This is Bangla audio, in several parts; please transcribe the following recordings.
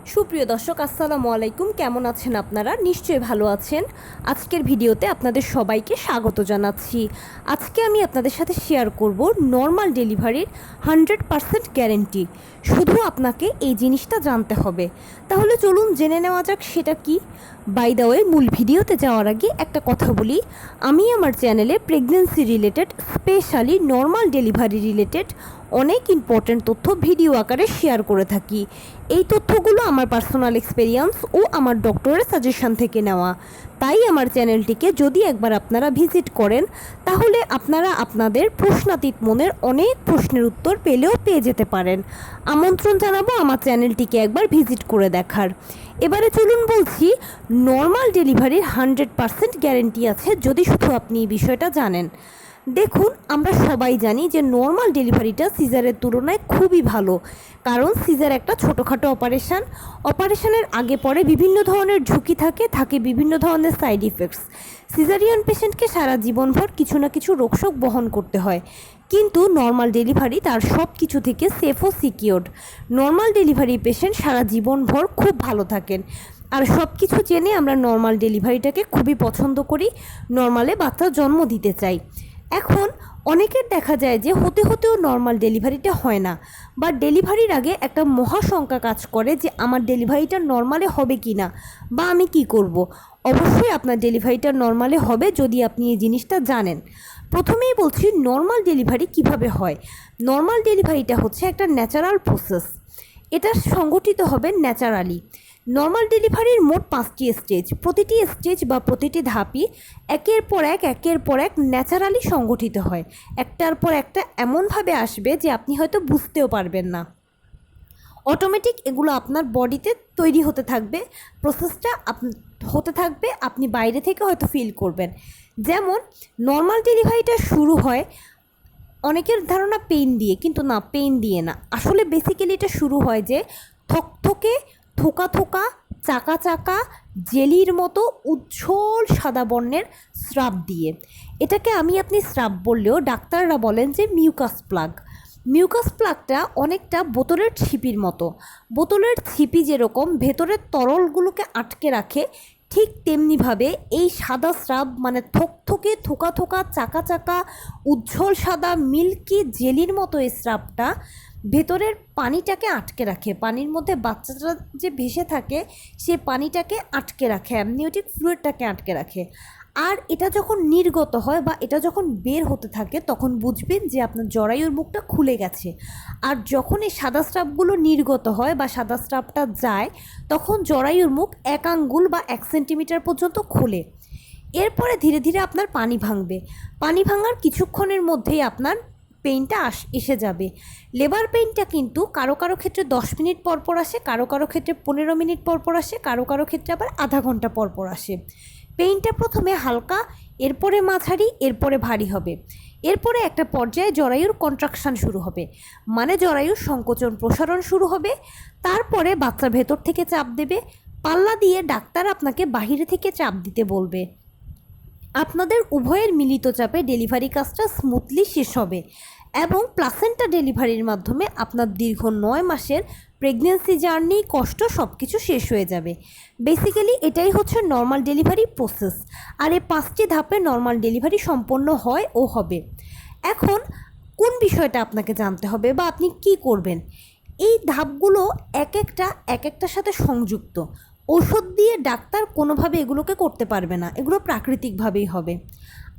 সুপ্রিয় দর্শক, আসসালামু আলাইকুম। কেমন আছেন আপনারা? নিশ্চয়ই ভালো আছেন। আজকের ভিডিওতে আপনাদের সবাইকে স্বাগত জানাচ্ছি। আজকে আমি আপনাদের সাথে শেয়ার করব নর্মাল ডেলিভারির 100% গ্যারেন্টি। শুধু আপনাকে এই জিনিসটা জানতে হবে। তাহলে চলুন জেনে নেওয়া যাক সেটা কি। বাই দ্য ওয়ে, মূল ভিডিওতে যাওয়ার আগে একটা কথা বলি, আমি আমার চ্যানেলে pregnancy related, specially normal delivery related অনেক ইম্পর্ট্যান্ট তথ্য ভিডিও আকারে শেয়ার করে থাকি। এই তথ্যগুলো আমার পার্সোনাল এক্সপেরিয়েন্স ও আমার ডক্টরের সাজেশন থেকে নেওয়া। তাই আমার চ্যানেলটিকে যদি একবার আপনারা ভিজিট করেন, তাহলে আপনারা আপনাদের প্রশ্নাতীত মনের অনেক প্রশ্নের উত্তর পেয়ে যেতে পারেন। আমন্ত্রণ জানাবো আমার চ্যানেলটিকে একবার ভিজিট করে দেখার। এবারে চলুন বলছি, নর্মাল ডেলিভারির 100% গ্যারেন্টি আছে যদি শুধু আপনি এই বিষয়টা জানেন। দেখুন, আমরা সবাই জানি যে নর্মাল ডেলিভারিটা সিজারের তুলনায় খুবই ভালো, কারণ সিজার একটা ছোটোখাটো অপারেশনের আগে পরে বিভিন্ন ধরনের ঝুঁকি থাকে বিভিন্ন ধরনের সাইড ইফেক্টস। সিজারিয়ান পেশেন্টকে সারা জীবনভর কিছু না কিছু রোগশোক বহন করতে হয়, কিন্তু নর্মাল ডেলিভারি তার সব কিছু থেকে সেফ ও সিকিওরড। নর্মাল ডেলিভারি পেশেন্ট সারা জীবনভর খুব ভালো থাকেন। আর সব কিছু জেনে আমরা নর্মাল ডেলিভারিটাকে খুবই পছন্দ করি, নর্মালে বাচ্চা জন্ম দিতে চাই। এখন অনেকের দেখা যায় যে হতেও নর্মাল ডেলিভারিটা হয় না, বা ডেলিভারির আগে একটা মহাশঙ্কা কাজ করে যে আমার ডেলিভারিটা নর্মালে হবে কি না, বা আমি কি করব। অবশ্যই আপনার ডেলিভারিটা নর্মালে হবে যদি আপনি এই জিনিসটা জানেন। প্রথমেই বলছি নর্মাল ডেলিভারি কিভাবে হয়। নর্মাল ডেলিভারিটা হচ্ছে একটা ন্যাচারাল প্রসেস, এটা সংগঠিত হবে ন্যাচারালি। নর্মাল ডেলিভারির মোট 5টি স্টেজ। প্রতিটি স্টেজ বা প্রতিটি ধাপই একের পর এক ন্যাচারালি সংগঠিত হয়। একটার পর একটা এমনভাবে আসবে যে আপনি হয়তো বুঝতেও পারবেন না। অটোমেটিক এগুলো আপনার বডিতে তৈরি হতে থাকবে, প্রসেসটা হতে থাকবে, আপনি বাইরে থেকে হয়তো ফিল করবেন। যেমন নর্মাল ডেলিভারিটা শুরু হয় অনেকের ধারণা পেইন দিয়ে, কিন্তু না, পেইন দিয়ে না। আসলে বেসিক্যালি এটা শুরু হয় যে থকথকে, থোকা চাকা চাকা জেলির মতো উজ্জ্বল সাদা বর্ণের স্রাব দিয়ে। এটাকে আপনি স্রাব বললেও ডাক্তাররা বলেন যে মিউকাস প্লাগ। মিউকাস প্লাগটা অনেকটা বোতলের ছিপির মতো। বোতলের ছিপি যেরকম ভেতরের তরলগুলোকে আটকে রাখে, ঠিক তেমনিভাবে এই সাদা স্রাব, মানে থকথকে থোকা চাকা চাকা উজ্জ্বল সাদা মিল্কি জেলির মতো এই স্রাবটা ভেতরের পানিটাকে আটকে রাখে। পানির মধ্যে বাচ্চাটা যে ভেসে থাকে সে পানিটাকে আটকে রাখে, অ্যামনিওটিক ফ্লুইডটাকে আটকে রাখে। আর এটা যখন নির্গত হয় বা এটা যখন বের হতে থাকে, তখন বুঝবেন যে আপনার জরায়ুর মুখটা খুলে গেছে। আর যখন এই সাদা স্রাবগুলো নির্গত হয় বা সাদা স্রাবটা যায়, তখন জরায়ুর মুখ 1 আঙ্গুল বা 1 সেন্টিমিটার পর্যন্ত খোলে। এরপরে ধীরে ধীরে আপনার পানি ভাঙবে। পানি ভাঙার কিছুক্ষণের মধ্যেই আপনার পেইনটা এসে যাবে। লেবার পেইনটা কিন্তু কারো ক্ষেত্রে 10 মিনিট পর আসে, কারো ক্ষেত্রে 15 মিনিট পর আসে, কারো ক্ষেত্রে আবার আধা ঘন্টা পর আসে। পেইনটা প্রথমে হালকা, এরপরে মাঝারি, এরপরে ভারী হবে। এরপরে একটা পর্যায়ে জরায়ুর কন্ট্রাকশান শুরু হবে, মানে জরায়ুর সংকোচন প্রসারণ শুরু হবে। তারপরে বাচ্চা ভেতর থেকে চাপ দেবে, পাল্লা দিয়ে ডাক্তার আপনাকে বাহিরে থেকে চাপ দিতে বলবে। আপনাদের উভয়ের মিলিত চাপে ডেলিভারি কাজটা স্মুথলি শেষ হবে এবং প্লাসেন্টা ডেলিভারির মাধ্যমে আপনার দীর্ঘ 9 মাসের প্রেগন্যান্সি জার্নি, কষ্ট সব কিছু শেষ হয়ে যাবে। বেসিক্যালি এটাই হচ্ছে নর্মাল ডেলিভারি প্রসেস। আর এই 5টি ধাপে নর্মাল ডেলিভারি সম্পন্ন হয় ও হবে। এখন কোন বিষয়টা আপনাকে জানতে হবে বা আপনি কি করবেন? এই ধাপগুলো এক একটার সাথে সংযুক্ত। ওষুধ দিয়ে ডাক্তার কোনোভাবে এগুলোকে করতে পারবে না, এগুলো প্রাকৃতিকভাবেই হবে।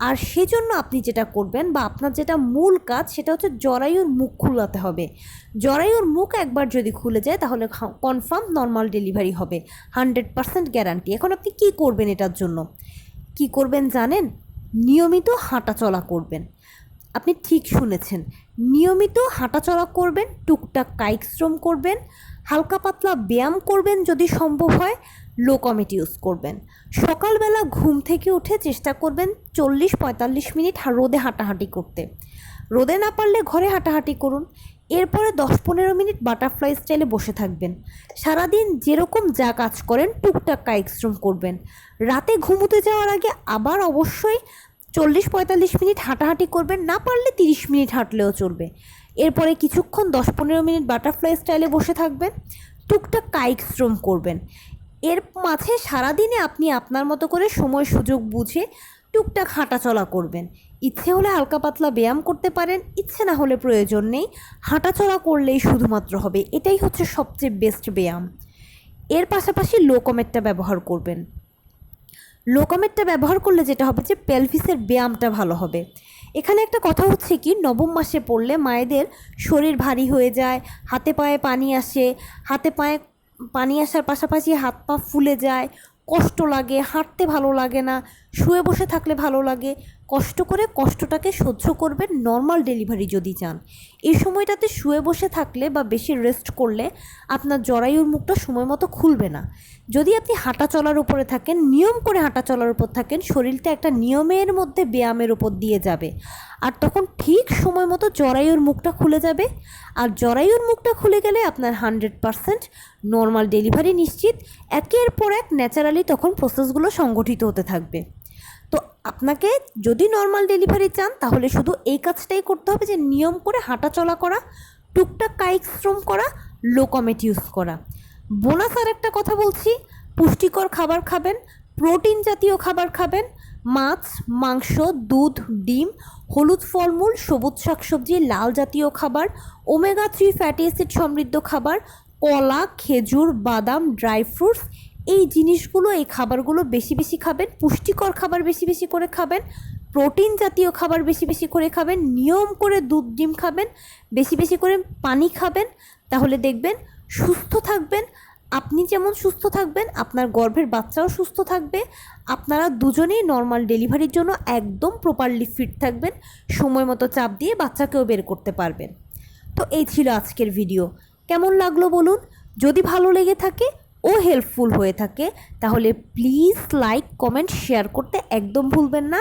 আর সেজন্য আপনি যেটা করবেন বা আপনার যেটা মূল কাজ, সেটা হচ্ছে জরায়ুর মুখ খুলাতে হবে। জরায়ুর মুখ একবার যদি খুলে যায়, তাহলে কনফার্ম নর্মাল ডেলিভারি হবে, 100% গ্যারান্টি। এখন আপনি কি করবেন এটার জন্য? কি করবেন জানেন? নিয়মিত হাঁটাচলা করবেন। আপনি ঠিক শুনেছেন, নিয়মিত হাঁটাচলা করবেন, টুকটাক কায়িক শ্রম করবেন, হালকা পাতলা ব্যায়াম করবেন, যদি সম্ভব হয় লো কমেট ইউজ করবেন। সকালবেলা ঘুম থেকে উঠে চেষ্টা করবেন 40-45 মিনিট রোদে হাঁটাহাঁটি করতে। রোদে না পারলে ঘরে হাঁটাহাঁটি করুন। এরপরে 10-15 মিনিট বাটারফ্লাই স্টাইলে বসে থাকবেন। সারাদিন যেরকম যা কাজ করেন টুকটাক কায়িক শ্রম করবেন। রাতে ঘুমোতে যাওয়ার আগে আবার অবশ্যই 40-45 মিনিট হাঁটাহাঁটি করবেন, না পারলে 30 মিনিট হাঁটলেও চলবে। এরপরে কিছুক্ষণ 10-15 মিনিট বাটারফ্লাই স্টাইলে বসে থাকবেন। টুকটাক কায়িক শ্রম করবেন। এর মাঝে সারাদিনে আপনি আপনার মতো করে সময় সুযোগ বুঝে টুকটাক হাঁটাচলা করবেন। ইচ্ছে হলে হালকা পাতলা ব্যায়াম করতে পারেন, ইচ্ছে না হলে প্রয়োজন নেই, হাঁটাচলা করলেই শুধুমাত্র হবে। এটাই হচ্ছে সবচেয়ে বেস্ট ব্যায়াম। এর পাশাপাশি লো কমেটটা ব্যবহার করবেন। লো কমেটটা ব্যবহার করলে যেটা হবে যে পেলভিসের ব্যায়ামটা ভালো হবে। এখানে একটা কথা হচ্ছে কি, নবম মাসে পড়লে মায়েদের শরীর ভারী হয়ে যায়, হাতে পায়ে পানি আসে, হাতে পায়ে পানি আসার পাশাপাশি হাত পা ফুলে যায়, কষ্ট লাগে, হাঁটতে ভালো লাগে না, শুয়ে বসে থাকলে ভালো লাগে। কষ্ট করে কষ্টটাকে সহ্য করবেন নর্মাল ডেলিভারি যদি চান। এই সময়টাতে শুয়ে বসে থাকলে বা বেশি রেস্ট করলে আপনার জরায়ুর মুখটা সময় মতো খুলবে না। যদি আপনি হাঁটা চলার উপরে থাকেন, নিয়ম করে হাঁটা চলার উপর থাকেন, শরীরটা একটা নিয়মের মধ্যে ব্যায়ামের উপর দিয়ে যাবে, আর তখন ঠিক সময় মতো জরায়ুর মুখটা খুলে যাবে। আর জরায়ুর মুখটা খুলে গেলে আপনার 100% নর্মাল ডেলিভারি নিশ্চিত। একের পর এক ন্যাচারালি তখন প্রসেসগুলো সংগঠিত হতে থাকবে। তো আপনাকে যদি নর্মাল ডেলিভারি চান তাহলে শুধু এই কাজটাই করতে হবে যে নিয়ম করে হাঁটা চলা করা, টুকটাক কায়িক শ্রম করা, লো কমেট ইউজ করা। বোনাস আর একটা কথা বলছি, পুষ্টিকর খাবার খাবেন, প্রোটিন জাতীয় খাবার খাবেন, মাছ, মাংস, দুধ, ডিম, হলুদ ফলমূল, সবুজ শাকসবজি, লাল জাতীয় খাবার, ওমেগা 3 ফ্যাটি অ্যাসিড সমৃদ্ধ খাবার, কলা, খেজুর, বাদাম, ড্রাই ফ্রুটস, এই জিনিসগুলো, এই খাবারগুলো বেশি বেশি খাবেন। পুষ্টিকর খাবার বেশি বেশি করে খাবেন, প্রোটিন জাতীয় খাবার বেশি বেশি করে খাবেন, নিয়ম করে দুধ ডিম খাবেন, বেশি বেশি করে পানি খাবেন। তাহলে দেখবেন সুস্থ থাকবেন। আপনি যেমন সুস্থ থাকবেন, আপনার গর্ভের বাচ্চাও সুস্থ থাকবে। আপনারা দুজনেই নর্মাল ডেলিভারির জন্য একদম প্রপারলি ফিট থাকবেন, সময় মতো চাপ দিয়ে বাচ্চাকেও বের করতে পারবেন। তো এই ছিল আজকের ভিডিও। কেমন লাগলো বলুন? যদি ভালো লেগে থাকে ও হেল্পফুল হয়ে থাকে তাহলে প্লিজ লাইক, কমেন্ট, শেয়ার করতে একদম ভুলবেন না।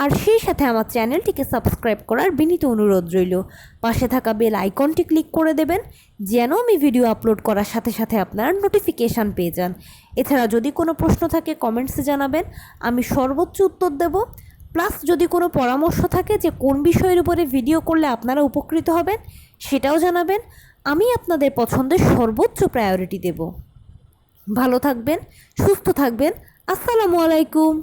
আর সেই সাথে আমার চ্যানেলটিকে সাবস্ক্রাইব করার বিনীত অনুরোধ রইল। পাশে থাকা বেল আইকনটি ক্লিক করে দেবেন যেন আমি ভিডিও আপলোড করার সাথে সাথে আপনারা নোটিফিকেশান পেয়ে যান। এছাড়া যদি কোনো প্রশ্ন থাকে কমেন্টসে জানাবেন, আমি সর্বোচ্চ উত্তর দেব। প্লাস যদি কোনো পরামর্শ থাকে যে কোন বিষয়ের উপরে ভিডিও করলে আপনারা উপকৃত হবেন সেটাও জানাবেন। আমি আপনাদের পছন্দের সর্বোচ্চ প্রায়োরিটি দেব। ভালো থাকবেন, সুস্থ থাকবেন। আসসালামু আলাইকুম।